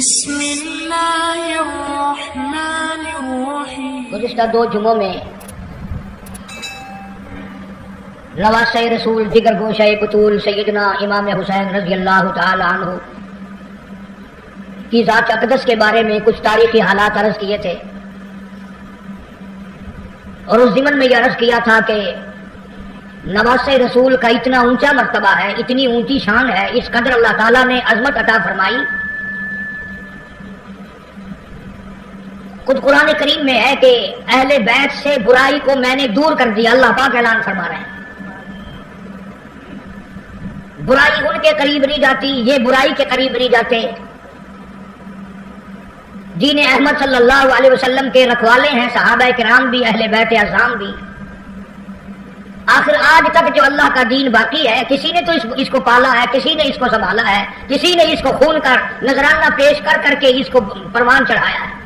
بسم اللہ الرحمن الرحیم۔ گزشتہ 2 جمعوں میں نواسہ رسول دیگر گوشہ بطول سیدنا امام حسین رضی اللہ تعالی عنہ کی ذات اقدس کے بارے میں کچھ تاریخی حالات عرض کیے تھے، اور اس ضمن میں یہ عرض کیا تھا کہ نواسہ رسول کا اتنا اونچا مرتبہ ہے، اتنی اونچی شان ہے، اس قدر اللہ تعالیٰ نے عظمت عطا فرمائی۔ خود قرآن کریم میں ہے کہ اہل بیت سے برائی کو میں نے دور کر دیا، اللہ پاک اعلان فرما رہے ہیں۔ برائی ان کے قریب نہیں جاتی، یہ برائی کے قریب نہیں جاتے۔ دین احمد صلی اللہ علیہ وسلم کے رکھوالے ہیں صحابہ کرام بھی، اہل بیت اعظام بھی۔ آخر آج تک جو اللہ کا دین باقی ہے، کسی نے تو اس کو پالا ہے، کسی نے اس کو سنبھالا ہے، کسی نے اس کو خون کر نذرانہ پیش کر کر کے اس کو پروان چڑھایا ہے۔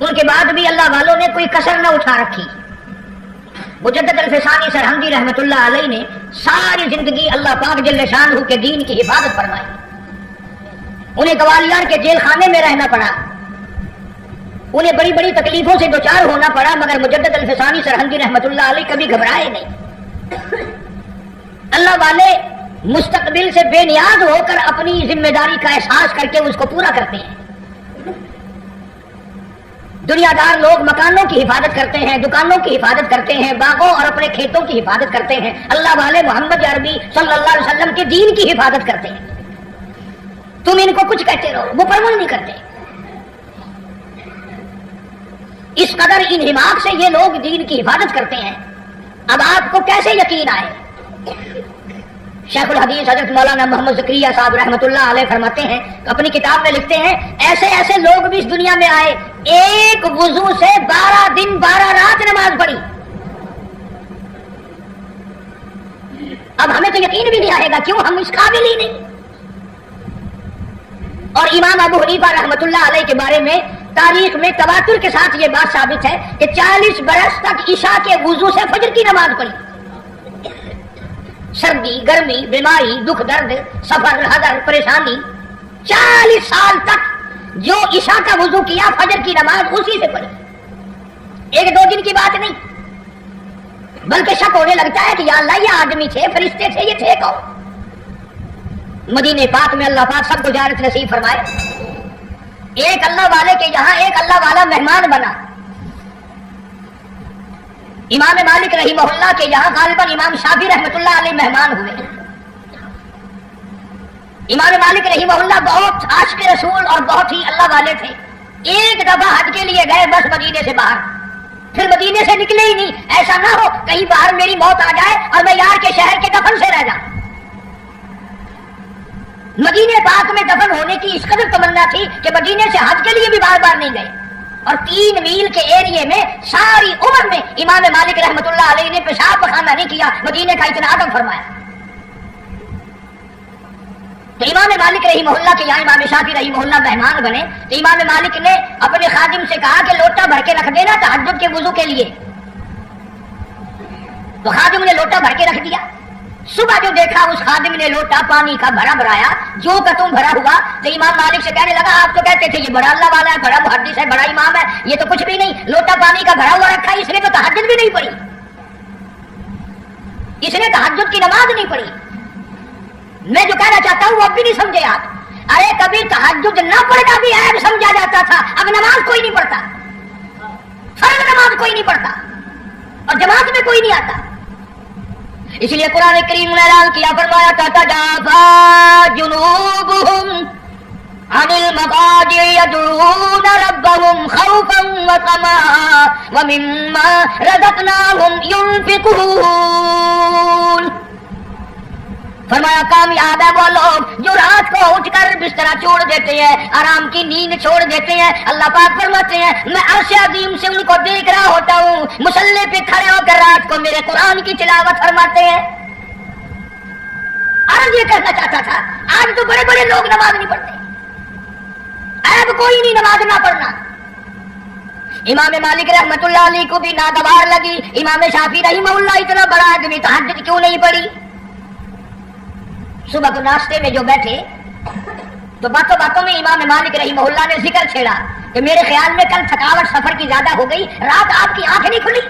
ان کے بعد بھی اللہ والوں نے کوئی کسر نہ اٹھا رکھی۔ مجدد الفسانی سرہندی رحمت اللہ علیہ نے ساری زندگی اللہ پاک جل شانہ کے دین کی حفاظت فرمائی۔ انہیں گوالیار کے جیل خانے میں رہنا پڑا، انہیں بڑی بڑی تکلیفوں سے دوچار ہونا پڑا، مگر مجدد الفسانی سرہندی رحمت اللہ علیہ کبھی گھبرائے نہیں۔ اللہ والے مستقبل سے بے نیاز ہو کر اپنی ذمہ داری کا احساس کر کے اس کو پورا کرتے ہیں۔ دنیا دار لوگ مکانوں کی حفاظت کرتے ہیں، دکانوں کی حفاظت کرتے ہیں، باغوں اور اپنے کھیتوں کی حفاظت کرتے ہیں۔ اللہ والے محمد عربی صلی اللہ علیہ وسلم کے دین کی حفاظت کرتے ہیں۔ تم ان کو کچھ کہتے رہو، وہ پرواہ نہیں کرتے۔ اس قدر انہماک سے یہ لوگ دین کی حفاظت کرتے ہیں۔ اب آپ کو کیسے یقین آئے؟ شیخ الحدیث حضرت مولانا محمد زکریا صاحب رحمۃ اللہ علیہ فرماتے ہیں، اپنی کتاب میں لکھتے ہیں، ایسے ایسے لوگ بھی اس دنیا میں آئے، ایک وضو سے 12 دن 12 رات نماز پڑھی۔ اب ہمیں تو یقین بھی نہیں آئے گا، کیوں؟ ہم اس قابل ہی نہیں۔ اور امام ابو حنیفہ رحمۃ اللہ علیہ کے بارے میں تاریخ میں تواتر کے ساتھ یہ بات ثابت ہے کہ 40 برس تک عشاء کے وضو سے فجر کی نماز پڑھی۔ سردی، گرمی، بیماری، دکھ درد، سفر، حضر، پریشانی، 40 سال تک جو عشاء کا وضو کیا، فجر کی نماز اسی سے پڑھی۔ 1-2 دن کی بات نہیں، بلکہ شک ہونے لگتا ہے کہ یا اللہ یہ آدمی تھے، فرشتے تھے، یہ تھے کون؟ مدینے پاک میں اللہ پاک سب کو زیارت نصیب فرمائے۔ ایک اللہ والے کے یہاں ایک اللہ والا مہمان بنا۔ امام مالک رحمہ اللہ کے یہاں غالباً امام شافعی رحمۃ اللہ علیہ مہمان ہوئے۔ امام مالک رحمہ اللہ بہت عاشق رسول اور بہت ہی اللہ والے تھے۔ ایک دفعہ حج کے لیے گئے بس مدینے سے باہر، پھر مدینے سے نکلے ہی نہیں۔ ایسا نہ ہو کہیں باہر میری موت آ جائے اور میں یار کے شہر کے دفن سے رہ جاؤں۔ مدینے پاک میں دفن ہونے کی اس قدر تمنا تھی کہ مدینے سے حج کے لیے بھی بار بار نہیں گئے، اور 3 میل کے ایریے میں ساری عمر میں امام مالک رحمۃ اللہ علیہ نے پیشاب پخانہ نہیں کیا، مدینے کا اتنا ادب فرمایا۔ تو امام مالک رحمہ اللہ کے یہاں امام شافعی رحمہ اللہ مہمان بنے، تو امام مالک نے اپنے خادم سے کہا کہ لوٹا بھر کے رکھ دینا تہجد کے وضو کے لیے۔ تو خادم نے لوٹا بھر کے رکھ دیا۔ صبح جو دیکھا اس خادم نے لوٹا پانی کا بھرا بھرایا، جو کا تم بھرا ہوا، تو امام مالک سے کہنے لگا آپ تو کہتے تھے یہ بڑا اللہ والا ہے، بڑا محدث ہے، بڑا امام ہے، یہ تو کچھ بھی نہیں، لوٹا پانی کا بھرا ہوا رکھا، اس نے تو تہجد بھی نہیں پڑھی، اس نے تہجد کی نماز نہیں پڑھی۔ میں جو کہنا چاہتا ہوں وہ اب بھی نہیں سمجھے آپ۔ ارے کبھی تہجد نہ پڑھنا بھی عیب سمجھا جاتا تھا، اب نماز کوئی نہیں پڑھتا، فرض نماز کوئی نہیں پڑھتا، اور جماعت میں کوئی نہیں آتا۔ اس لیے قرآن کریم نے اعلان کیا، فرمایا تتجافى جنوبهم عن المضاجع يدعون ربهم خوفا وطمعا ومما رزقناهم ينفقون۔ فرمایا کامیاب ہے وہ لوگ جو رات کو اٹھ کر بستر چھوڑ دیتے ہیں، آرام کی نیند چھوڑ دیتے ہیں۔ اللہ پاک فرماتے ہیں میں عرش عظیم سے ان کو دیکھ رہا ہوتا ہوں، مصلی پہ کھڑے ہو کر رات کو میرے قرآن کی تلاوت فرماتے ہیں۔ عرض یہ کہنا چاہتا تھا، آج تو بڑے بڑے لوگ نماز نہیں پڑھتے، عیب کوئی نہیں نماز نہ پڑھنا۔ امام مالک رحمت اللہ علیہ کو بھی ناگوار لگی، امام شافعی رحمہ اللہ اتنا بڑا آدمی تہجد کیوں نہیں پڑھی؟ صبح کو ناشتے میں جو بیٹھے تو باتوں باتوں میں امام مالک رحمہ نے ذکر چھیڑا کہ میرے خیال میں کل تھکاوٹ سفر کی زیادہ ہو گئی، رات آپ کی آنکھ نہیں کھلی،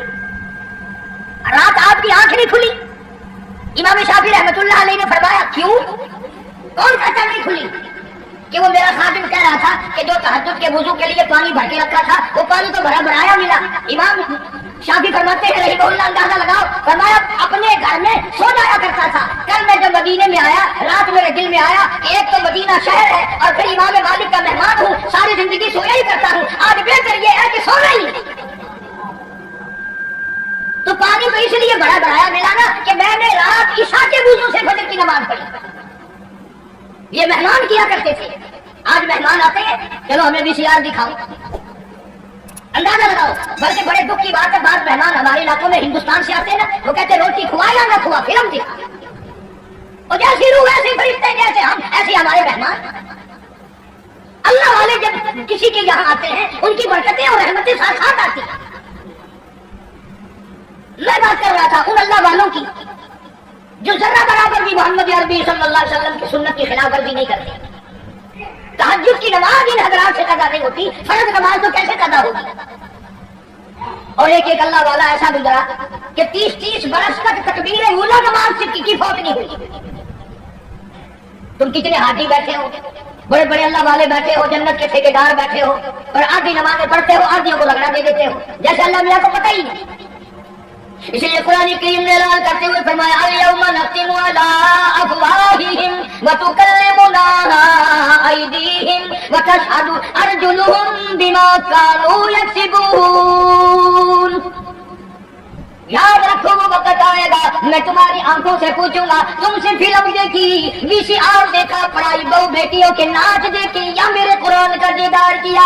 رات آپ کی آنکھ نہیں کھلی۔ امام شافعی رحمۃ اللہ علیہ نے فرمایا کیوں؟ کون کہتا نہیں کھلی؟ کہ وہ میرا خادم کہہ رہا تھا کہ جو تہجد کے وضو کے لیے پانی بھر کے رکھا تھا وہ پانی تو بھرا بھرایا ملا۔ امام شافعی فرماتے ہیں رحمہ اللہ، اندازہ لگاؤ، فرمایا اپنے گھر میں سو جایا کرتا تھا، کل میں جب مدینے میں آیا رات میرے دل میں آیا کہ ایک تو مدینہ شہر ہے اور پھر امام مالک کا مہمان ہوں، ساری زندگی سویا ہی کرتا ہوں، آج بہتر یہ ہے کہ سونا ہی تو پانی تو اس لیے بڑا بڑھایا ملا نا کہ میں نے رات عشاء کے وضو سے فجر کی نماز پڑھی۔ یہ مہمان کیا کرتے تھے، آج مہمان آتے ہیں چلو ہمیں VCR دکھاؤ، اندازہ لگاؤ۔ بلکہ بڑے دکھ کی بات ہے، بعض مہمان ہمارے علاقوں میں ہندوستان سے آتے ہیں نا، وہ کہتے ہیں روٹی کھوا یا نہ کھوا، فلم دکھا، اور جیسی روح ایسے فرشتے جیسے ہم ایسے ہمارے مہمان۔ اللہ والے جب کسی کے یہاں آتے ہیں ان کی برکتیں اور رحمتیں ساتھ ساتھ آتی ہیں۔ میں بات کر رہا تھا ان اللہ والوں کی جو ذرہ برابر بھی محمد عربی صلی اللہ علیہ وسلم کی سنت کی خلاف ورزی نہیں کرتے۔ تہجد کی نماز ان حضرات سے قضا نہیں ہوتی، فرض نماز تو کیسے قضا ہوگی؟ اور ایک اللہ والا ایسا گزرا کہ 30 برس تک تکبیر اولیٰ نماز کی فوت نہیں ہوئی۔ تم کتنے حاجی بیٹھے ہو، بڑے بڑے اللہ والے بیٹھے ہو، جنت کے ٹھیکیدار بیٹھے ہو، اور آدھی نمازیں پڑھتے ہو، آدھیوں کو رگڑا دے دیتے ہو جیسے اللہ میاں کو پتہ ہی نہیں۔ اس لیے قرآن کریم نے اعلان کرتے ہوئے فرمایا الیوم نختم علی افواہہم وتکلمنا ایدیہم وتشہد ارجلہم بما کانوا یکسبون۔ یاد رکھو وہ وقت آئے گا میں تمہاری آنکھوں سے پوچھوں گا تم سے فلم دیکھی، VCR دیکھا، پڑھائی بہو بیٹیوں کے ناچ دیکھے یا میرے قرآن کا دیدار کیا؟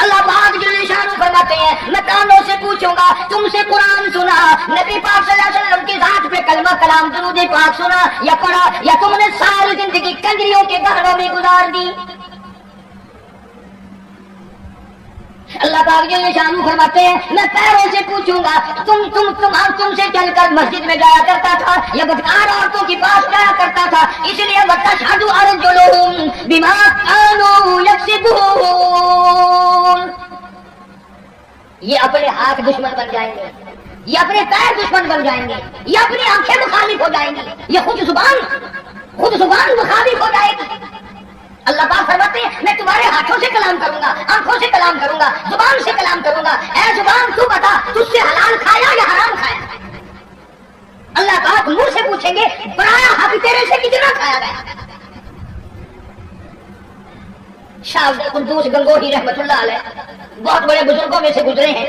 اللہ پاک جل شانہ فرماتے ہیں میں کانوں سے پوچھوں گا تم سے قرآن سنا، نبی پاک صلی اللہ علیہ وسلم کی ذات پہ کلمہ کلام درود پاک سنا یا پڑھا، یا تم نے ساری زندگی کنجریوں کے گھروں میں گزار دی؟ اللہ پاک جل شانہ فرماتے ہیں میں پیروں سے پوچھوں گا تم سے چل کر مسجد میں جایا کرتا تھا یا بدکار عورتوں کے پاس جایا کرتا تھا؟ اس لیے وتشہد ارجلہم بما کانوا یکسبون۔ یہ اپنے ہاتھ دشمن بن جائیں گے، یہ اپنے پیر دشمن بن جائیں گے، یہ اپنی آنکھیں مخالف ہو جائیں گی، یہ خود زبان مخالف ہو جائے گی۔ اللہ پاک فرماتے ہیں میں تمہارے ہاتھوں سے کلام کروں گا، آنکھوں سے کلام کروں گا، زبان سے کلام کروں گا۔ اے زبان تو بتا تجھ سے حلال کھایا یا حرام کھایا؟ اللہ پاک منہ سے پوچھیں گے پرایا حق تیرے سے کتنا کھایا گیا؟ شاہ عبد القدوس گنگوہی رحمۃ اللہ علیہ بہت بڑے بزرگوں میں سے گزرے ہیں،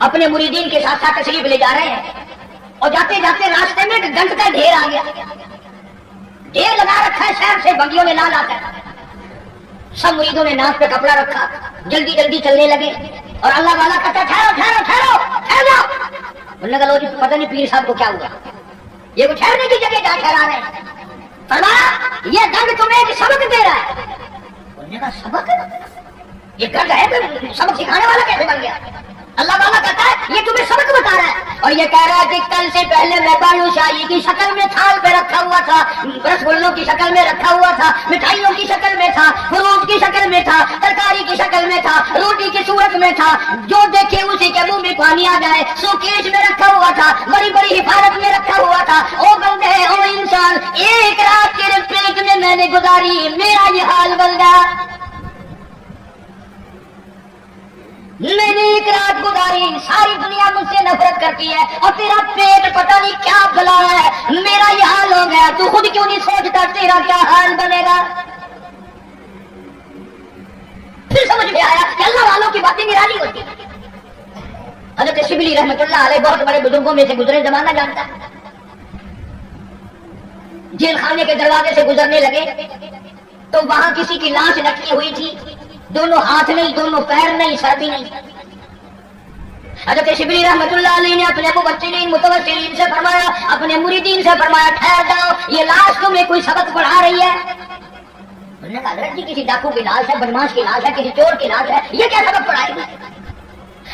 اپنے مریدین کے ساتھ ساتھ تشریف لے جا رہے ہیں اور جاتے جاتے راستے میں ایک گنج کا ڈھیر آ گیا، ڈھیر لگا رکھا ہے شہر سے بگیوں نے نال آتا ہے، سب مریدوں نے ناک پہ کپڑا رکھا، جلدی جلدی چلنے لگے اور اللہ والا کہتا ٹھہرو انہوں نے کہا لو جی پتہ نہیں پیر صاحب کو کیا ہوا، یہ کچھ ٹھہرنے کی جگہ جا ٹھہرا رہے ہیں۔ فرمایا یہ گنج تمہیں ایک سبق دے رہا ہے۔ انہوں نے کہا سبق؟ یہ گنج ہے تو سبق سکھانے والا کیسے بن گیا؟ اللہ والا کہتا ہے یہ تمہیں سبق بتا رہا ہے، اور یہ کہہ رہا ہے کہ کل سے پہلے میں بالو شاہی کی شکل میں تھال پہ رکھا ہوا تھا، رس گلوں کی شکل میں رکھا ہوا تھا، مٹھائیوں کی شکل میں تھا، فروٹ کی شکل میں تھا، ترکاری کی شکل میں تھا، روٹی کی صورت میں تھا، جو دیکھے اسی کے منہ میں پانی آ جائے، سوکیش میں رکھا ہوا تھا، بڑی بڑی حفاظت میں رکھا ہوا تھا۔ او بندے او انسان، ایک رات تیرے پیٹ میں میں نے گزاری، میرا یہ حال بن گیا، میں نے ایک رات گزاری، ساری دنیا مجھ سے نفرت کرتی ہے اور تیرا پیٹ پتہ نہیں کیا بلا ہے، میرا یہ حال ہو گیا، تو خود کیوں نہیں سوچتا تیرا کیا حال بنے گا؟ پھر سمجھ میں آیا کہ اللہ والوں کی باتیں نرالی ہوتی ہیں۔ حضرت شبلی رحمۃ اللہ علیہ بہت بڑے بزرگوں میں سے گزرے، زمانہ جانتا ہے، جیل خانے کے دروازے سے گزرنے لگے تو وہاں کسی کی لاش لٹکی ہوئی تھی، دونوں ہاتھ نہیں، دونوں پیر نہیں، سر بھی نہیں۔ حضرت شبلی رحمۃ اللہ علیہ نے اپنے مبشرین متوسلین سے فرمایا، اپنے مریدین سے فرمایا ٹھہر جاؤ، یہ لاش تمہیں کوئی سبق پڑھا رہی ہے؟ انہوں نے کہا حضرت جی کسی ڈاکو کی لاش ہے، بدماش کی لاش ہے، کسی چور کی لاش ہے، یہ کیا سبق پڑھائے گی؟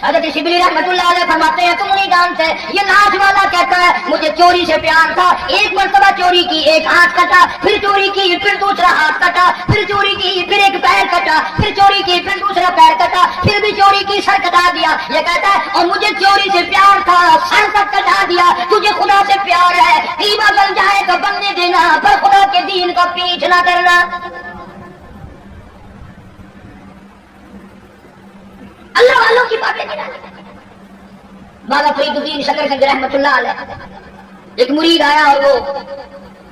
حضرت شبلی رحمۃ اللہ علیہ فرماتے ہیں تم نہیں جانتے یہ لاش والا کہتا ہے مجھے چوری سے پیار تھا، ایک مرتبہ چوری کی ایک ہاتھ کٹا، پھر چوری کی پھر دوسرا ہاتھ کٹا، پھر چوری کی پھر ایک پیر کٹا، پھر چوری کی پھر دوسرا پیر کٹا، پھر بھی چوری کی سر کٹا دیا۔ یہ کہتا ہے اور مجھے چوری سے پیار تھا سر تک کٹا دیا۔ تجھے خدا سے پیار ہے، قیمہ بن جائے تو بننے دینا، پر خدا کے دین کا پیچھ نہ کرنا۔ اللہ والوں کی باتیں نہیں ڈالیں۔ بابا فرید الدین شکر گنج رحمۃ اللہ علیہ ایک مرید آیا اور وہ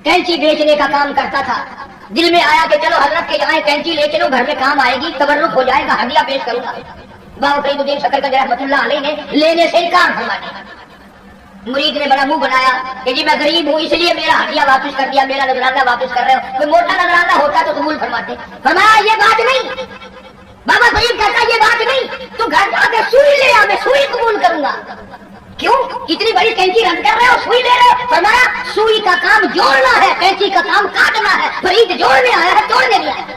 کینچی بیچنے کا کام کرتا تھا۔ دل میں آیا کہ چلو حضرت کے یہاں کینچی لے چلو، گھر میں کام آئے گی، تبرک ہو جائے گا، ہدیہ پیش کروں گا۔ بابا فرید الدین شکر گنج رحمۃ اللہ علیہ نے لینے سے انکار فرما دیا۔ مرید نے بڑا منہ بنایا کہ جی میں غریب ہوں اس لیے میرا ہدیہ واپس کر دیا، میرا نذرانہ واپس کر رہے ہو، کوئی موٹا نذرانہ ہوتا تو قبول فرماتے۔ فرمایا یہ بات نہیں، بابا فرید کہتا یہ بات نہیں، تو گھر جا کے سوئی لے آ، میں سوئی قبول کروں گا۔ کیوں اتنی بڑی کینچی رکھ کر رہے ہو، سوئی لے رہے ہو؟ فرمایا سوئی کا کام جوڑنا ہے، کینچی کا کام کاٹنا ہے، فرید جوڑنے آیا ہے، توڑنے نہیں آیا۔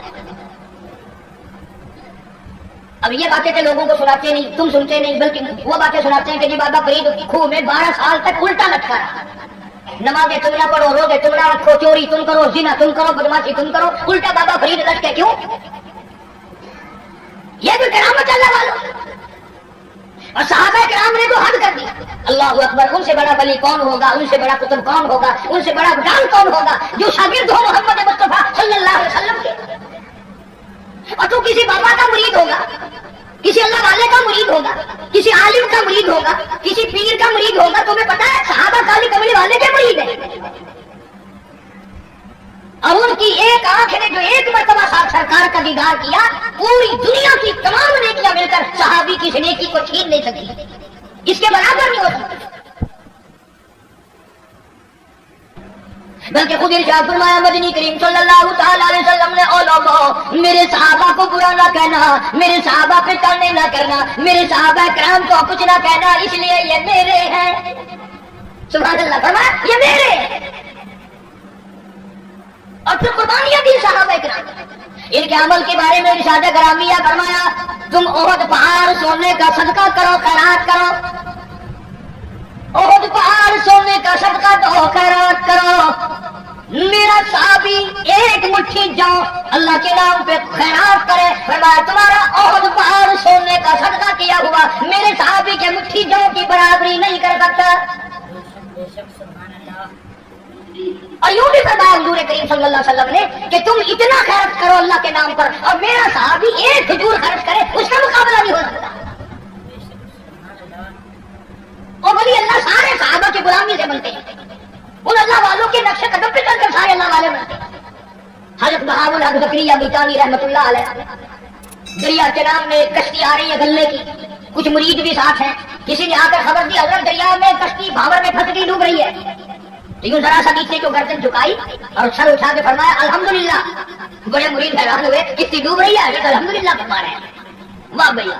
اب یہ باتیں کہ لوگوں کو سناتے نہیں، تم سنتے نہیں، بلکہ وہ باتیں سناتے ہیں کہ جی بابا فرید کھوہ میں 12 سال تک الٹا لٹکا رہا، نمازیں تم نہ پڑھو، روزے تم نہ رکھو، چوری تم کرو، زنا تم کرو، بدماشی تم کرو، الٹا بابا فرید لٹکے کیوں؟ یہ بھی کرامت اللہ والوں، اور صحابہ کرام نے تو حد کر دی۔ اللہ اکبر، ان سے بڑا ولی کون ہوگا، ان سے بڑا قطب کون ہوگا، ان سے بڑا ڈان کون ہوگا جو شاگرد ہو محمد مصطفیٰ صلی اللہ علیہ وسلم کے۔ اور تو کسی بابا کا مرید ہوگا، کسی اللہ والے کا مرید ہوگا، کسی عالم کا مرید ہوگا، کسی پیر کا مرید ہوگا، تمہیں پتا ہے صحابہ کالی کملی والے کے مرید ہیں، اور ان کی ایک آنکھ نے جو ایک مرتبہ سرکار کا دیدار کیا، پوری دنیا کی تمام نیکیاں مل کر صحابی کی اس نیکی کو چھین نہیں سکی، اس کے برابر نہیں ہو سکتی۔ بلکہ خود ارشاد فرمایا مدنی کریم صلی اللہ تعالی علیہ وسلم نے، علماء میرے صحابہ کو برا نہ کہنا، میرے صحابہ پہ تانے نہ کرنا، میرے صحابہ کرام کو کچھ نہ کہنا، اس لیے یہ میرے ہیں۔ سبحان اللہ، فرمایا یہ میرے ہیں، اور پھر قربانیاں دی صحابہ کرام۔ ان کے عمل کے بارے میں ارشاد گرامیہ فرمایا تم احد پہاڑ سونے کا صدقہ کرو، خیرات کرو، احد پہاڑ سونے کا صدقہ دو، خیرات کرو۔ میرا صحابی ایک مٹھی جو اللہ کے نام پہ خیرات کرے، فرمایا تمہارا احد پہاڑ سونے کا صدقہ کیا ہوا میرے صحابی کے مٹھی جو کی برابری نہیں کر سکتا۔ اور یوں بھی فرمایا حضور کریم صلی اللہ علیہ وسلم نے کہ تم اتنا خرچ کرو اللہ کے نام پر، اور میرا صحابی ایک کھجور خرچ کرے اس کا مقابلہ نہیں ہو سکتا۔ اور ولی اللہ سارے صحابہ کی غلامی سے بنتے ہیں، ان اللہ والوں کے نقش قدم پہ چل کر سارے اللہ والے بنتے ہیں۔ حضرت بہاء الحق زکریا بیتانی رحمۃ اللہ علیہ، دریا چناب میں کشتی آ رہی ہے گلنے کی، کچھ مرید بھی ساتھ ہیں، کسی نے آ کر خبر دی حضرت دریا میں کشتی بھاور میں پھنس گئی، ڈوب رہی ہے۔ لیکن ذرا سا نیچے کو گردن جھکائی اور سر اٹھا کے فرمایا الحمدللہ۔ بڑے مرید حیران ہوئے، کشتی ڈوب رہی ہے، حضرت الحمدللہ فرما رہے ہیں، واہ بھیا۔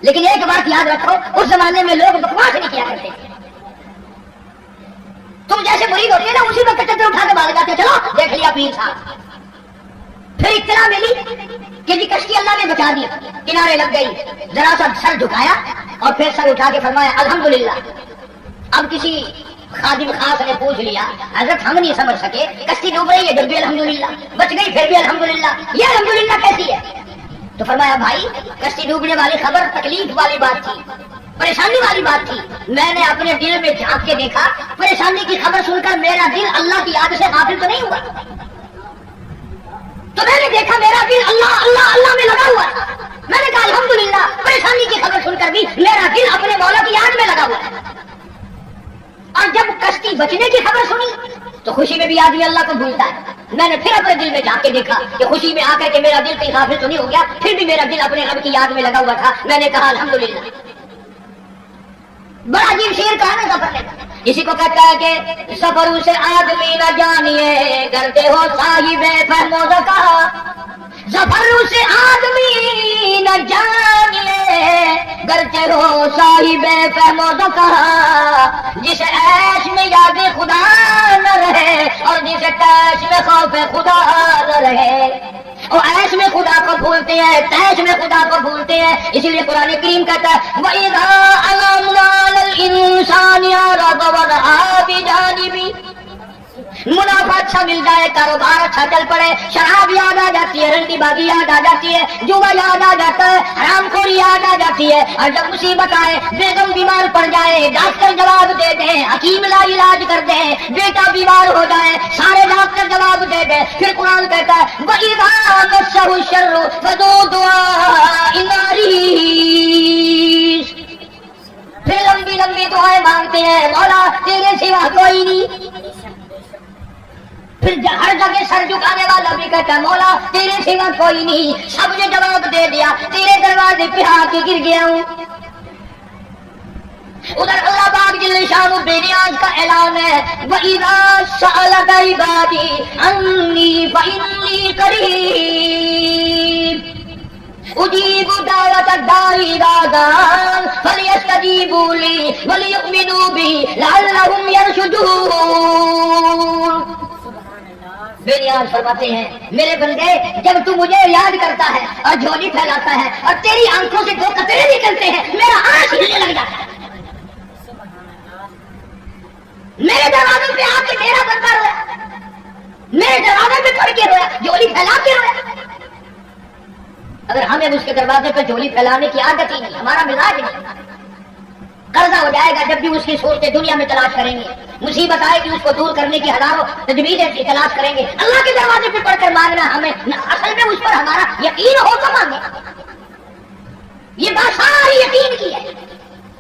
لیکن ایک بات یاد رکھو، اس زمانے میں لوگ بکواس نہیں کیا کرتے، تم جیسے مرید ہوتے ہیں نا اسی وقت چدر اٹھا کے بھاگ جاتے، چلو دیکھ لیا پیر صاحب۔ پھر اطلاع ملی کہ جی کشتی اللہ نے بچا دی، کنارے لگ گئی، ذرا سا سر جھکایا اور پھر سر اٹھا کے فرمایا الحمدللہ۔ اب کسی خادم خاص نے پوچھ لیا حضرت ہم نہیں سمجھ سکے، کشتی ڈوب رہی ہے جب بھی الحمدللہ، بچ گئی پھر بھی الحمدللہ، یہ الحمدللہ کیسی ہے؟ تو فرمایا بھائی کشتی ڈوبنے والی خبر تکلیف والی بات تھی، پریشانی والی بات تھی، میں نے اپنے دل میں جھانک کے دیکھا، پریشانی کی خبر سن کر میرا دل اللہ کی یاد سے غافل تو نہیں ہوا، تو میں نے دیکھا میرا دل اللہ اللہ اللہ میں لگا ہوا ہے۔ میں نے کہا الحمدللہ، پریشانی کی خبر سن کر بھی میرا دل اپنے مولا کی یاد میں لگا ہوا ہے۔ اور جب کشتی بچنے کی خبر سنی تو خوشی میں بھی آدمی اللہ کو بھولتا ہے، میں نے پھر اپنے دل میں جا کے دیکھا کہ خوشی میں آ کر کے میرا دل کہیں غافل تو نہیں ہو گیا، پھر بھی میرا دل اپنے رب کی یاد میں لگا ہوا تھا، میں نے کہا الحمدللہ۔ بڑا عجیب شعر کہا نا سفر نے، اسی کو کہتا ہے کہ سفروں سے آدمی نہ جانیے کرتے ہو صاحب فہم و ذکا، سفروں سے آدمی نہ جانیے کرتے ہو صاحب فہم و ذکا، جس عیش میں یاد خدا نہ رہے اور جس تیش میں خوف خدا نہ رہے، اور ایش میں خدا کو بھولتے ہیں، تیش میں خدا کو بھولتے ہیں. اسی لیے قرآن کریم کہتا ہے وَإِذَا أَنْعَمْنَا عَلَى الْإِنسَانِ أَعْرَضَ وَنَأَىٰ بِجَانِبِهِ. منافع اچھا مل جائے، کاروبار اچھا چل پڑے، شراب یاد آ جاتی ہے، رنڈی بازی یاد آ جاتی ہے، جوا یاد آ جاتا ہے، حرام خوری یاد آ جاتی ہے. اور جب مصیبت آئے، بیگم بیمار پڑ جائے، ڈاکٹر جواب دے دیں، حکیم لا علاج کر دیں، بیٹا بیمار ہو جائے، سارے ڈاکٹر جواب دے دیں، پھر قرآن کہتا ہے وَإِذَا مَسَّهُ الشَّرُّ فَذُو دُعَاءٍ عَرِيضٍ. پھر لمبی لمبی دعائیں مانگتے ہیں، مولا تیرے سوا کوئی نہیں. پھر ہر جگہ سر جھکانے والا بھی کہتا ہے مولا تیرے سوا کوئی نہیں. سب نے جواب دے دیا، تیرے دروازے پہ آ کے گر گیا ہوں. ادھر اللہ پاک جل شانہ بے نیاز کا اعلان ہے وَإِذَا سَأَلَكَ عِبَادِي عَنِّي فَإِنِّي قَرِيبٌ أُجِيبُ دَعْوَةَ الدَّاعِ إِذَا دَعَانِ فَلْيَسْتَجِيبُوا لِي وَلْيُؤْمِنُوا بِي لَعَلَّهُمْ يَرْشُدُونَ. بے نیاز فرماتے ہیں میرے بندے جب تو مجھے یاد کرتا ہے اور جھولی پھیلاتا ہے اور تیری آنکھوں سے 2 قطرے نکلتے ہیں، میرا آنکھ ہلنے لگ جاتا ہے. میرے دروازے پہ آ کے میرا بندہ رویا، میرے دروازے پہ پڑھ کے رویا، جھولی پھیلا کے رویا. اگر ہمیں اس کے دروازے پہ جھولی پھیلانے کی عادت ہی نہیں، ہمارا مزاج نہیں، قرضہ ہو جائے گا جب بھی اس کی صورتیں دنیا میں تلاش کریں گے، مصیبت آئے گی اس کو دور کرنے کی ہزاروں تجویزیں تلاش کریں گے. اللہ کے دروازے پہ پڑھ کر مانگنا ہمیں اصل میں اس پر ہمارا یقین ہو تو مانگے. یہ بات ساری یقین کی ہے،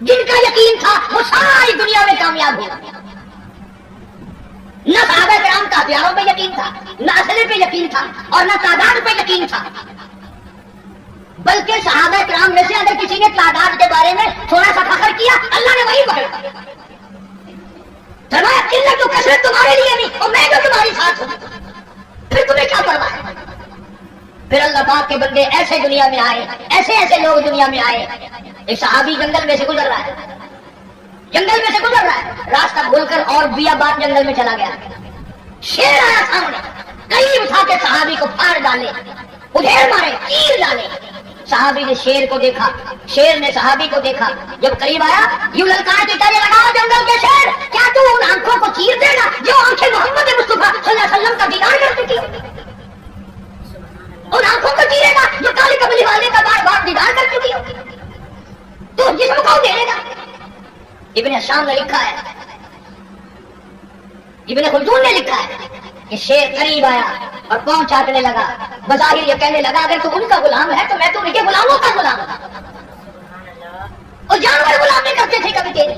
جن کا یقین تھا وہ ساری دنیا میں کامیاب ہو. نہ صحابہ کرام کا ہتھیاروں پہ یقین تھا، نہ اسلحے پہ یقین تھا، اور نہ تعداد پہ یقین تھا. بلکہ صحابہ کرام میں سے اگر کسی نے تعداد کے بارے میں تھوڑا سا فخر کیا، اللہ نے وہی پکڑا. فرمایا قلت و کثرت تمہارے لیے نہیں، اور میں جو تمہاری ساتھ ہوں، پھر تمہیں کیا پرواہ ہے. پھر اللہ پاک کے بندے ایسے دنیا میں آئے، ایسے ایسے لوگ دنیا میں آئے. ایک صحابی جنگل میں سے گزر رہا ہے، جنگل میں سے گزر رہا ہے، راستہ بھول کر اور بیابان جنگل میں چلا گیا. شیر آیا سامنے، کئی اٹھا کے صحابی کو پھاڑ ڈالے، ادھیڑ مارے، تیر ڈالے. صحابی نے شیر کو دیکھا، شیر نے صحابی کو دیکھا. جب قریب آیا یوں للکار کے کہنے لگا جنگل کے شیر کیا تو ان آنکھوں کو چیر دے گا جو آنکھیں محمد مصطفیٰ صلی اللہ علیہ وسلم کا دیدار کر چکی ہو؟ ان آنکھوں کو چیرے گا جو کالے کملی والے کا بار بار دیدار کر چکی ہو؟ تو جسم کو دے گا. ابن حشام نے لکھا ہے، ابن خلدون نے لکھا ہے کہ شیر قریب آیا اور پاؤں چاٹنے لگا. بظاہر یہ کہنے لگا اگر تو ان کا غلام ہے تو میں تو ان کے غلاموں کا غلام ہوں. اور جانور غلام نہیں کرتے تھے کبھی تیرے.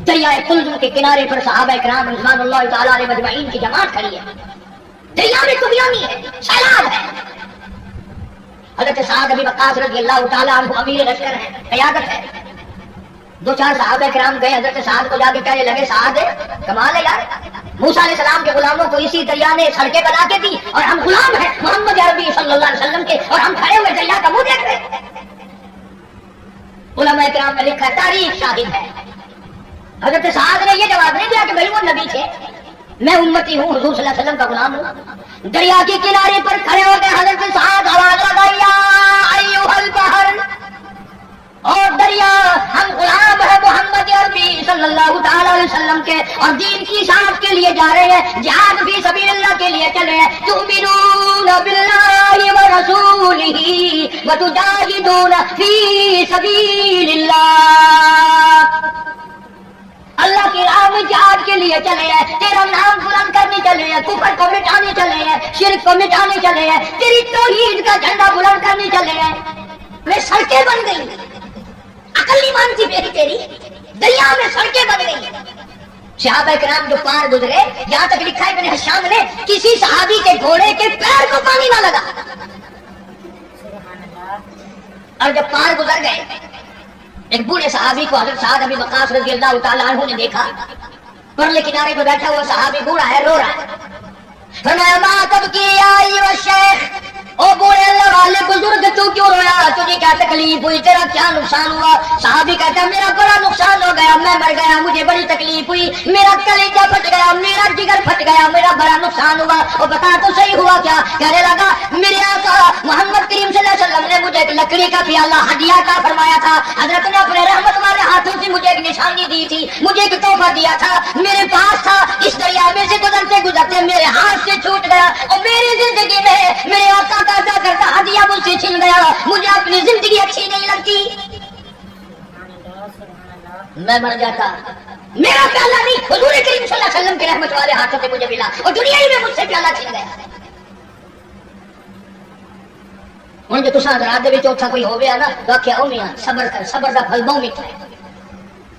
دریائے کلزم کے کنارے پر صحابہ کرام رضوان اللہ تعالی علیہ مجمعین کی جماعت کھڑی ہے. دریا میں طغیانی ہے، سیلاب ہے. حضرت سعد بن وقاص رضی اللہ تعالی عنہ امیر لشکر ہے، قیادت ہے. 2-4 صحابہ کرام گئے حضرت سعد کو جا کے کہنے لگے سعد کمال ہے یار، موسیٰ علیہ السلام کے غلاموں کو اسی دریا نے سڑکیں بنا کے دی اور ہم غلام ہیں محمد عربی صلی اللہ علیہ وسلم کے، اور ہم کھڑے ہوئے دریا کا منہ دیکھ رہے ہیں. علماء کرام نے لکھا ہے، تاریخ شاہد ہے. حضرت سعد نے یہ جواب نہیں دیا کہ بھائی وہ نبی تھے، میں امتی ہوں، حضور صلی اللہ علیہ وسلم کا غلام ہوں. دریا کے کنارے پر کھڑے ہو گئے حضرت سعد آواز لگایا ایھا البحر، اور دریا ہم غلام ہیں محمد عربی صلی اللہ تعالی علیہ وسلم کے، اور دین کی اشاعت کے لیے جا رہے ہیں، جہاد فی سبیل اللہ کے لیے چلے ہیں. تؤمنون باللہ ورسولہ وتجاہدون فی سبیل اللہ. اللہ کی راہ میں جہاد کے لیے چلے ہیں، تیرا نام بلند کرنے چلے ہیں، کفر کو مٹانے چلے ہیں، شرک کو مٹانے چلے ہیں، تیری توحید کا جھنڈا بلند کرنے چلے ہیں. میں سڑکیں بن گئی، عقل نہیں مانتی میری تیری، دریا میں سڑکیں بن گئی. صحابہ کرام جو پار گزرے، یہاں تک لکھا ہے ابن حشام نے کسی صحابی کے گھوڑے کے پیر کو پانی نہ لگا. اور جب پار گزر گئے ایک بوڑھے صحابی کو حضرت سعد بن وقاص رضی اللہ تعالیٰ عنہ نے دیکھا، پرلے کنارے پہ بیٹھا ہوا صحابی بوڑھا ہے، رو رہا ہے. فرمایا ما تبکی یا ایھا الشیخ، او بوڑھے اللہ والے بزرگ تو کیوں رویا، تجھے کیا تکلیف ہوئی، تیرا کیا نقصان ہوا؟ صحابی کہتا ہے میرا بڑا نقصان ہو گیا، میں مر گیا، مجھے بڑی تکلیف ہوئی، میرا کلیجہ پھٹ گیا، میرا جگر پھٹ گیا، میرا بڑا نقصان ہوا. اور بتا تو صحیح ہوا کیا؟ کہنے لگا میرے آقا محمد کریم صلی اللہ علیہ وسلم نے مجھے ایک لکڑی کا پیالہ ہدیہ عطا فرمایا تھا، حضرت نے اپنے رحمت والے ہاتھوں سے مجھے ایک نشانی دی تھی، مجھے ایک تحفہ دیا تھا، میرے پاس تھا، اس دریا میں سے گزرتے گزرتے میرے ہاتھ سے چھوٹ گیا اور میری زندگی میں میرے آقا کا عطا کرتا ہدیہ مجھ سے چھن گیا، مجھے اپنی زندگی اچھی نہیں لگتی، میں مر جاتا، میرا پیالہ نہیں حضور کریم صلی اللہ علیہ وسلم کے رحمت والے ہاتھوں سے مجھے ملا اور دنیا ہی میں مجھ سے پیالہ چھن گیا۔ ہوں جو تصا رات دے چوتھا کوئی ہو گیا نا تو آخیا او میاں صبر کر، صبر کا پھل بہت میٹھا ہے،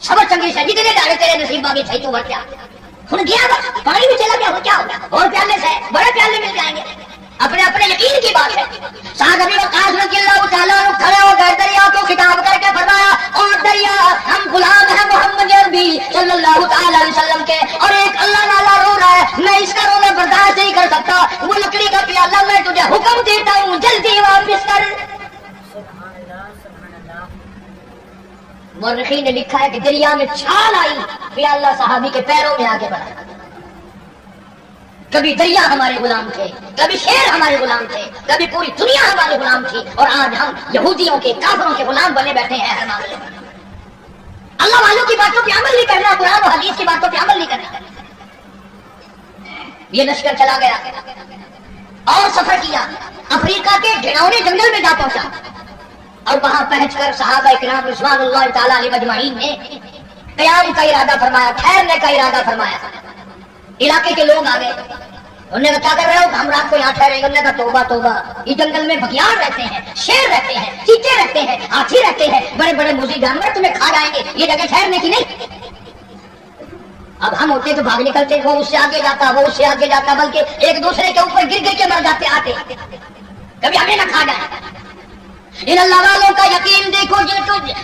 صبر چنگی سے جتنے داڑے تیرے نصیبہ بھی تھے تو بڑھ گیا، ہوں گیا بس پانی بھی چلا گیا، ہو کیا ہوگا اور پیالے سے بڑے پیالے مل جائیں گے، اپنے اپنے یقین کی بات ہے۔ سعد بن وقاص رضی اللہ تعالیٰ عنہ کھڑے ہو گئے دریا کو خطاب کر کے فرمایا اور دریا ہم غلام ہیں محمد عربی صلی اللہ تعالیٰ علیہ وسلم کے اور ایک اللہ تعالیٰ رو رہا ہے، میں اس کا رونا برداشت نہیں کر سکتا، وہ لکڑی کا پیالہ میں تجھے حکم دیتا ہوں جلدی واپس کر۔ مورخین نے لکھا ہے کہ دریا میں چھال آئی، پیالہ صحابی کے پیروں میں آگے بڑھا۔ کبھی دریا ہمارے غلام تھے، کبھی شیر ہمارے غلام تھے، کبھی پوری دنیا ہمارے غلام تھی، اور آج ہم یہودیوں کے کافروں کے غلام بنے بیٹھے ہیں ہر معاملے میں۔ اللہ والوں کی باتوں پہ عمل نہیں کرنا، قرآن و حدیث کی باتوں پہ عمل نہیں کرنا۔ یہ لشکر چلا گیا اور سفر کیا، افریقہ کے گھناؤنے جنگل میں جا پہنچا اور وہاں پہنچ کر صحابہ کرام رضوان اللہ تعالیٰ علیہ مجمعین نے قیام کا ارادہ فرمایا، ٹھہرنے کا ارادہ فرمایا۔ علاقے کے لوگ آ گئے، انہوں نے کہا کیا کر رہے ہو؟ ہم رات کو یہاں ٹھہرے، انہوں نے کہا توبہ توبہ، یہ جنگل میں بگیار رہتے ہیں، شیر رہتے ہیں، چیتے رہتے ہیں، ہاتھی رہتے ہیں، بڑے بڑے موذی جانور تمہیں کھا جائیں گے، یہ جگہ ٹھہرنے کی نہیں۔ اب ہم ہوتے تو بھاگ نکلتے، وہ اس سے آگے جاتا، وہ اس سے آگے جاتا، بلکہ ایک دوسرے کے اوپر گر گر کے مر جاتے آتے، کبھی ہمیں نہ کھا جائے۔ ان اللہ والوں کا یقین دیکھو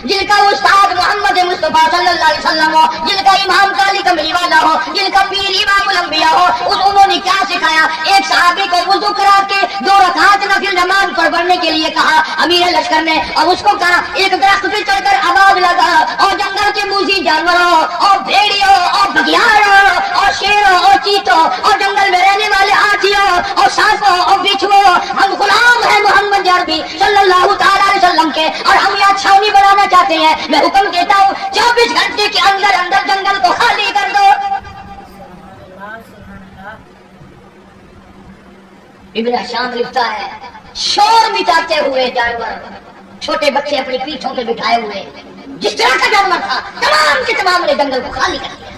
جن کا استاد محمد مصطفیٰ صلی اللہ علیہ وسلم ہو، جن کا امام کالی کملی والا ہو، جن کا پیر امام الانبیاء ہو، انہوں نے کیا سکھایا؟ ایک صحابی کو وضو کرا کے 2 رکعت نفل نماز پڑھنے کے لیے کہا امیر لشکر نے، اور اس کو کہا ایک درخت پہ چڑھ کر آواز لگا اور جنگل کے موذی جانوروں اور بھیڑیوں اور بگیاروں اور شیروں اور چیتوں اور جنگل میں رہنے والے ہاتھیوں اور سانپوں اور بچھوؤں، ہم غلام ہیں محمد عربی صلی اللہ تعالیٰ علیہ وسلم کے، اور ہم یہاں چھاونی بنانا چاہتے ہیں، میں حکم دیتا ہوں 24 گھنٹے کے اندر اندر جنگل کو خالی کر دو۔ ابن شام لکھتا ہے شور مٹاتے ہوئے جانور، چھوٹے بچے اپنی پیٹھوں پہ بٹھائے ہوئے، جس طرح کا جانور تھا تمام کے تمام نے جنگل کو خالی کر دیا۔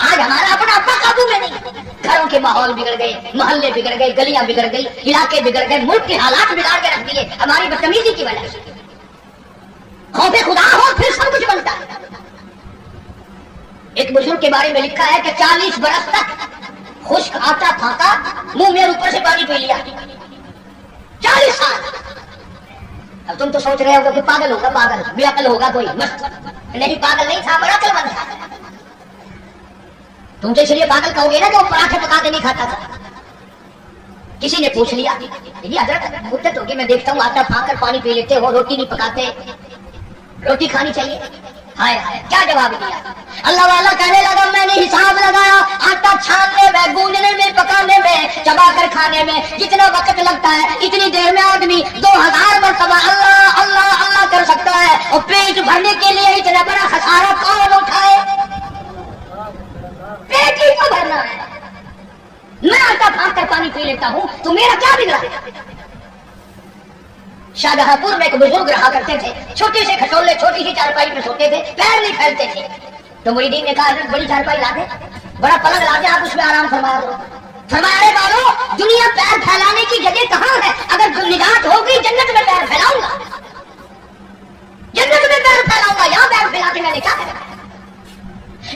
آج ہمارا اپنا اپنا قابو میں نہیں، گھروں کے ماحول بگڑ گئے، محلے بگڑ گئے، گلیاں بگڑ گئی، علاقے بگڑ گئے، ملک کے حالات بگاڑ کے رکھ دیے ہماری بدتمیزی کی وجہ سے۔ خوف خدا ہو پھر سب کچھ بنتا ہے۔ ایک بزرگ کے بارے میں لکھا ہے کہ 40 برس تک خشک آتا پھانکا منہ میں اوپر سے پانی پی لیا، 40 سال۔ اب تم تو سوچ رہے ہوگا کہ پاگل ہوگا، پاگل بے عقل ہوگا کوئی، مست نہیں، پاگل نہیں تھا، بڑا عقل مند تھا۔ تم تو اس لیے پاگل کہو گے نا کہ وہ پراٹھے پکا کے نہیں کھاتا تھا۔ کسی نے پوچھ لیا یہ حضرت مدت ہوگی میں دیکھتا ہوں آٹا پھا کر پانی پی لیتے ہو، روٹی نہیں پکاتے، روٹی کھانی چاہیے، ہائے ہائے کیا جواب دیا؟ اللہ والا کہنے لگا میں نے حساب لگایا، آٹا چھاننے میں، گوندنے میں، پکانے میں، چبا کر کھانے میں جتنا وقت لگتا ہے اتنی دیر میں آدمی 2000 مرتبہ اللہ اللہ اللہ کر سکتا ہے، اور پیٹ بھرنے کے لیے اتنا بڑا خسارہ کون اٹھائے؟ پیٹ ہی تو بھرنا ہے۔ میں آٹا پھانک کر پانی پی لیتا ہوں تو میرا کیا بگڑا؟ شاہجہاں پور میں ایک بزرگ رہا کرتے تھے، چھوٹے سے کھٹولے، چھوٹی سی چارپائی میں سوتے تھے، پیر نہیں پھیلتے تھے، تو مریدین نے کہا حضرت بڑی چارپائی لا دے، بڑا پلنگ لا دے، آپ اس میں آرام فرمایا کرو۔ فرمایا رے بالو دنیا پیر پھیلانے کی جگہ کہاں ہے؟ اگر نجات ہوگی جنت میں پیر پھیلاؤں گا، جنت میں پیر پھیلاؤں گا، یہاں پیر پھیلا کے میں نے کیا کرنا؟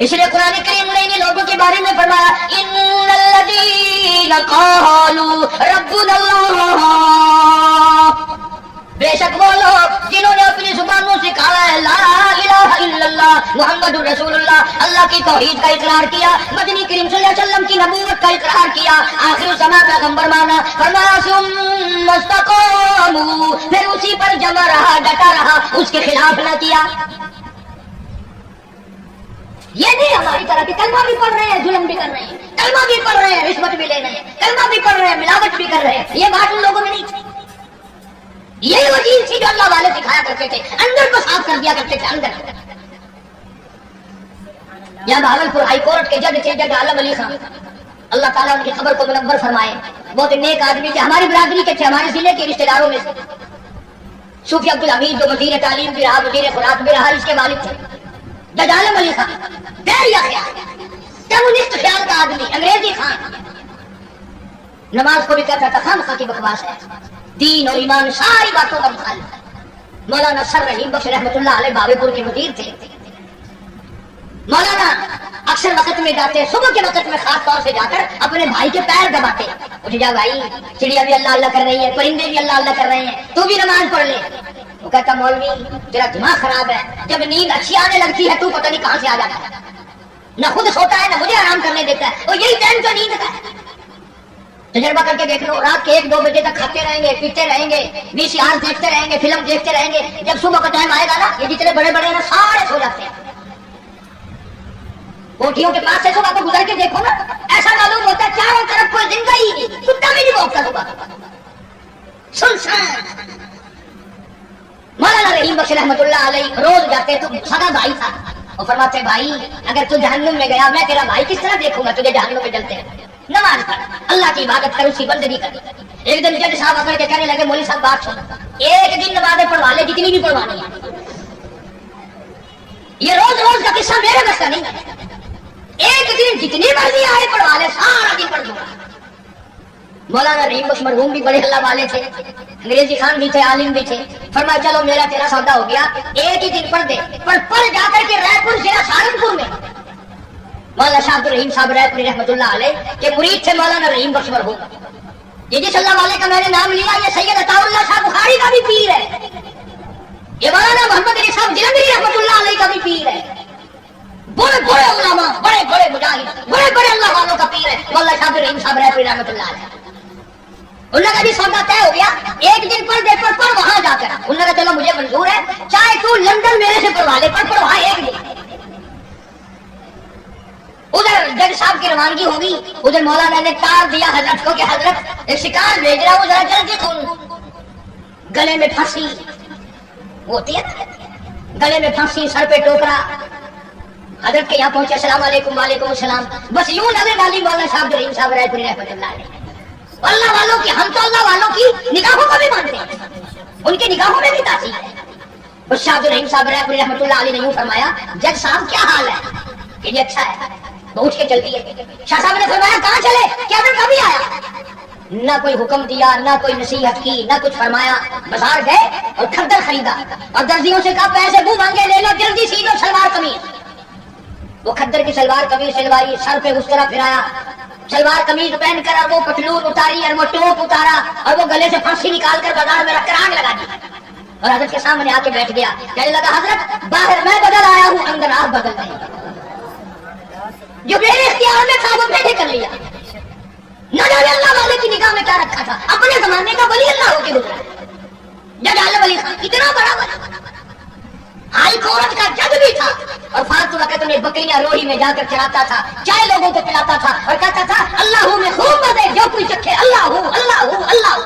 اس لیے قرآن کریم نے انہیں لوگوں کے بارے میں فرمایا ان الذین قالوا ربنا اللہ، بے شک وہ لوگ جنہوں نے اپنی زبانوں سے کہا ہے لا الہ الا اللہ محمد الرسول اللہ، اللہ کی توحید کا اقرار کیا، مدنی کریم صلی اللہ علیہ وسلم کی نبوت کا اقرار کیا، آخر الزمان پیغمبر مانا، فرمایا ثم استقاموا، پھر اسی پر جمع رہا، ڈٹا رہا، اس کے خلاف نہ کیا۔ یہ نہیں ہماری طرح کہ کلمہ بھی پڑھ رہے ہیں ظلم بھی کر رہے ہیں، کلمہ بھی پڑھ رہے ہیں رشوت بھی لے رہے ہیں، کلمہ بھی پڑھ رہے ہیں ملاوٹ بھی کر رہے ہیں، یہ بات ان لوگوں میں نہیں تھی۔ یہی وہ چیز تھی جو اللہ والے سکھایا کرتے تھے، اندر کو صاف کر دیا کرتے تھے اندر۔ یہاں بھاگلپور ہائی کورٹ کے جج تھے جج عالم علی خان، اللہ تعالیٰ ان کی خبر کو منور فرمائے، بہت نیک آدمی تھے، ہماری برادری کے تھے، ہمارے ضلع کے رشتے داروں میں سے۔ صوفی عبدالحمید جو وزیر تعلیم بھی رہا، وزیر خوراک بھی رہا، اس کے والد تھے جج عالم علی خان، دہیا خیال کمیونسٹ خیال کا آدمی، انگریزی خان، نماز کو بھی کہتا تھا خامخواہ کی بکواس ہے، دین اور ایمان ساری باتوں کا مخالف ہے۔ مولانا سر رحیم بخش رحمۃ اللہ علیہ باوی پور کے وزیر تھے۔ مولانا اکثر وقت میں جاتے، صبح کے وقت میں خاص طور سے جا کر اپنے بھائی کے پیر دباتے، اٹھ جا بھائی، چڑیا بھی اللہ اللہ کر رہی ہے، پرندے بھی اللہ اللہ کر رہے ہیں، تو بھی نماز پڑھ لے۔ وہ کہتا مولوی تیرا دماغ خراب ہے، جب نیند اچھی آنے لگتی ہے تو پتہ نہیں کہاں سے آ جاتا ہے، نہ خود سوتا ہے نہ مجھے آرام کرنے دیتا ہے، اور یہی ٹائم تو نیند کا ہے۔ تجربہ کر کے دیکھ لو، رات کے 1-2 بجے تک کھاتے رہیں گے، پیتے رہیں گے، VCR دیکھتے رہیں گے، فلم دیکھتے رہیں گے، جب صبح کا ٹائم آئے گا نا، یہ جتنے بڑے بڑے ہیں نا سارے سو جاتے ہیں۔ کوٹھیوں کے پاس سے صبح کو گزر کے دیکھو نا، ایسا معلوم ہوتا ہے چاروں طرف کوئی زندہ ہی نہیں، کتا بھی نہیں بھونکتا صبح، سنسان۔ مولانا رحیم بخش رحمۃ اللہ علیہ روز جاتے تو سگا بھائی تھا، وہ فرماتے بھائی اگر تو جہنم میں گیا، میں تیرا بھائی کس طرح دیکھوں گا تجھے جہنم میں جلتے ہیں، نماز پڑھ، اللہ کی عبادت کر، اس کی بندگی کر۔ ایک دن جج صاحب اکڑ کے کہنے لگے مولوی صاحب بات سن، ایک دن نمازیں پڑھوا لے جتنی بھی پڑھوانی ہے، یہ روز روز کا قصہ میرے بس کا نہیں ہے، ایک دن جتنی مرضی آئے پڑھوا لے، سارا دن پڑھ دوں گا۔ مولانا رحیم بخش مرحوم بھی بڑے اللہ والے تھے، انگریزی خان بھی تھے، عالم بھی تھے، فرمایا چلو میرا تیرا سودا ہو گیا، ایک ہی دن پڑھ دے، پر پڑھ جا کر کے رائے پور ضلع سہارنپور میں مولانا شاہ عبد الرحیم صاحب رائے پوری رحمۃ اللہ علیہ کے مرید تھے مولانا رحیم بخش مرحوم۔ یہ جس اللہ والے کا میں نے نام لیا یہ سید عطا اللہ شاہ بخاری کا بھی پیر ہے، یہ مولانا محمد علی صاحب جلندری رحمۃ اللہ علیہ کا بھی پیر ہے، بڑے بڑے علماء، بڑے بڑے مجاہد، بڑے بڑے اللہ والوں کا پیر ہے مولانا شاہ عبد الرحیم صاحب رائے پوری رحمۃ اللہ علیہ۔ انہوں نے بھی سودا طے ہو گیا، ایک دن پڑھ دے پر وہاں جا کر، انہوں نے کہا چلو مجھے منظور ہے، چاہے تو لندن میرے سے پڑھوا لے، پر وہاں ایک دن۔ ادھر جج صاحب کی روانگی ہوگی، ادھر مولانا نے تار دیا حضرت کو کہ حضرت ایک شکار بھیج رہا ہوں، ذرا جلدی کھول۔ گلے میں پھانسی ہوتی ہے نا، گلے میں پھانسی، سر پہ ٹوکرا، حضرت کے یہاں پہنچے، السلام علیکم، وعلیکم السلام، بس یوں نظر ڈالی مولانا شاہ عبد الرحیم صاحب رائے پوری رحمۃ اللہ علیہ۔ اللہ والوں کی، ہم تو اللہ والوں کی نگاہوں کو بھی مانتے ہیں، ان کی نگاہوں میں بھی تاثیر ہے۔ بس شاہ عبد الرحیم صاحب رائے پوری رحمۃ اللہ علیہ نے یوں فرمایا جج صاحب کیا حال ہے، کہ یہ اچھا ہے، وہ اٹھ کے چلتی ہے۔ شاہ صاحب نے فرمایا کہاں چلے، کیا حضرت ابھی آیا، نہ کوئی حکم دیا، نہ کوئی نصیحت کی، نہ کچھ فرمایا، بازار گئے اور کھدر خریدا اور درزیوں سے کہا پیسے منہ مانگے لے لو، جلدی سی لو شلوار قمیض۔ وہ کھدر کی شلوار قمیض سلوائی، سر پہ اس طرح پھرایا، شلوار قمیض پہن کر اور وہ پتلون اتاری اور وہ ٹوپ اتارا اور وہ گلے سے پھانسی نکال کر بازار میں رکھ کر آگ لگا دی اور حضرت کے سامنے آ کے بیٹھ گیا، کہنے لگا حضرت باہر میں بدل آیا ہوں، اندر آپ بدل نہیں، جو میرے اختیار میں تھا وہ میں نے کر لیا۔ نہ جانے اللہ والے کی نگاہ میں کیا رکھا تھا، اپنے زمانے کا ولی اللہ ہو کے گزرا، جج عالم علی خان اتنا بڑا ولی، ہائی کورٹ کا جج بھی تھا، اور فالتو وقت میں بکریاں روہی میں جا کر چراتا تھا، چائے لوگوں کو پلاتا تھا اور کہتا تھا اللہ ہوں میں خوب مزے جو کوئی چکھے، اللہ ہوں اللہ ہوں اللہ ہوں۔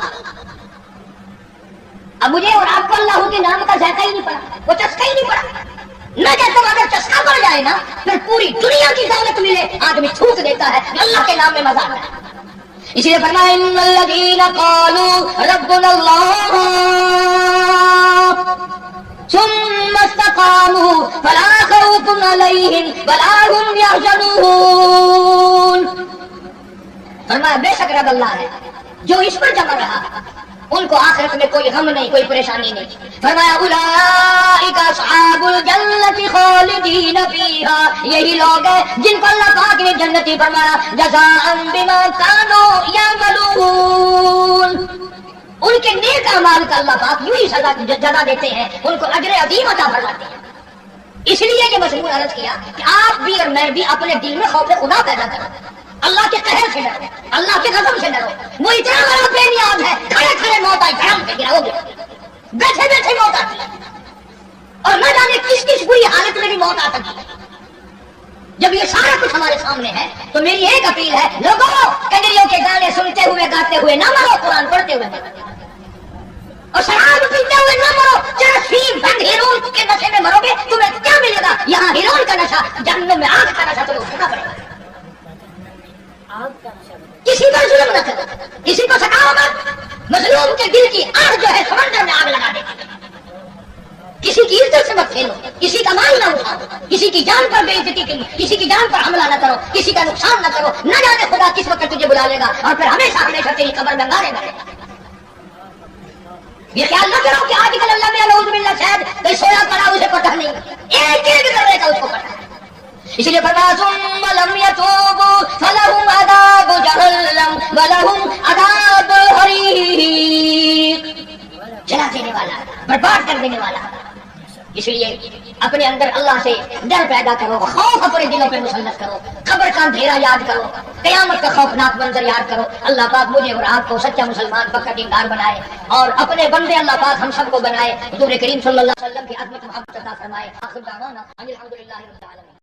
اب مجھے اور آپ کو اللہ ہوں کے نام کا ذائقہ ہی نہیں پڑا، وہ چسکا ہی نہیں پڑا۔ میں کہتا ہوں اگر چسکا پڑ جائے نا پھر پوری دنیا کی دولت ملے، آدمی تھوک دیتا ہے، اللہ کے نام میں مزہ آتا ہے۔ اسی لیے فرمایا ان الذین قالوا ربنا اللہ ثم استقاموا فلا خوف علیہم ولا هم يحزنون۔ فرمایا بے شک رب اللہ ہے، جو اس پر جمع رہا ان کو آخرت میں کوئی غم نہیں، کوئی پریشانی نہیں۔ فرمایا اولئک اصحاب الجنۃ خالدین فیہا، یہی لوگ ہیں جن کو اللہ پاک نے جنتی فرمایا جزاء بما كانوا يعملون، ان کے نیک اعمال کا اللہ پاک یوں ہی جزا دیتے ہیں، ان کو اجر عظیم عطا فرماتے ہیں۔ اس لیے یہ مضمون عرض کیا کہ آپ بھی اور میں بھی اپنے دل میں خوف خدا پیدا کریں، اللہ کے قہر سے ڈرو، اللہ کے غضب سے ڈرو۔ وہ اتنا بڑا بے نیاز ہے، کھڑے کھڑے موت آئی گرم پہ گرا ہو گیا، بیٹھے بیٹھے موت آتی ہے، اور نہ جانے کس کس بری حالت میں بھی موت آ سکتی ہے۔ جب یہ سارا کچھ ہمارے سامنے ہے تو میری ایک اپیل ہے، لوگوں کنجریوں کے گانے سنتے ہوئے گاتے ہوئے نہ مرو، قرآن پڑھتے ہوئے مرو، اور شراب پیتے ہوئے نہ مرو، جراثیم بند ہیرون کے نشے میں مرو گے تمہیں کیا ملے گا؟ یہاں ہیرون کا نشہ، جہنم میں آگ کا نشہ تمہیں اٹھنا پڑے گا۔ کسی پر ظلم نہ کرو، کسی کو ستاؤ مت، مظلوم کے دل کی آگ جو ہے سمندر میں آگ لگا دے، کسی کی عزت سے مت کھیلو، کسی کا مال نہ اٹھاؤ، کسی کی جان پر بے عزتی کرو، کسی کی جان پر حملہ نہ کرو، کسی کا نقصان نہ کرو، نہ جانے خدا کس وقت تجھے بلا لے گا اور پھر ہمیشہ ہمیشہ تیری قبر میں مارے گا۔ یہ خیال نہ کرو کہ آج کل اللہ میں نعوذ باللہ شاید کوئی سویا پڑا اسے پتہ نہیں، ایک ایک ذرے کا اس کو پتہ ہے۔ اس لیے فرمایا ثم لم يتوبوا فلهم عذاب جہنم ولهم عذاب الحریق، جلا دینے والا، برباد کر دینے والا۔ اس لیے اپنے اندر اللہ سے ڈر پیدا کرو، خوف اپنے دلوں پہ مسلط کرو، قبر کا اندھیرا یاد کرو، قیامت کا خوفناک منظر یاد کرو۔ اللہ پاک مجھے اور آپ کو سچا مسلمان پکا دیندار بنائے اور اپنے بندے اللہ پاک ہم سب کو بنائے، حضور کریم صلی اللہ علیہ وسلم کی عظمت محبت عطا فرمائے۔ آخر دعوانا ان الحمدللہ رب العالمین۔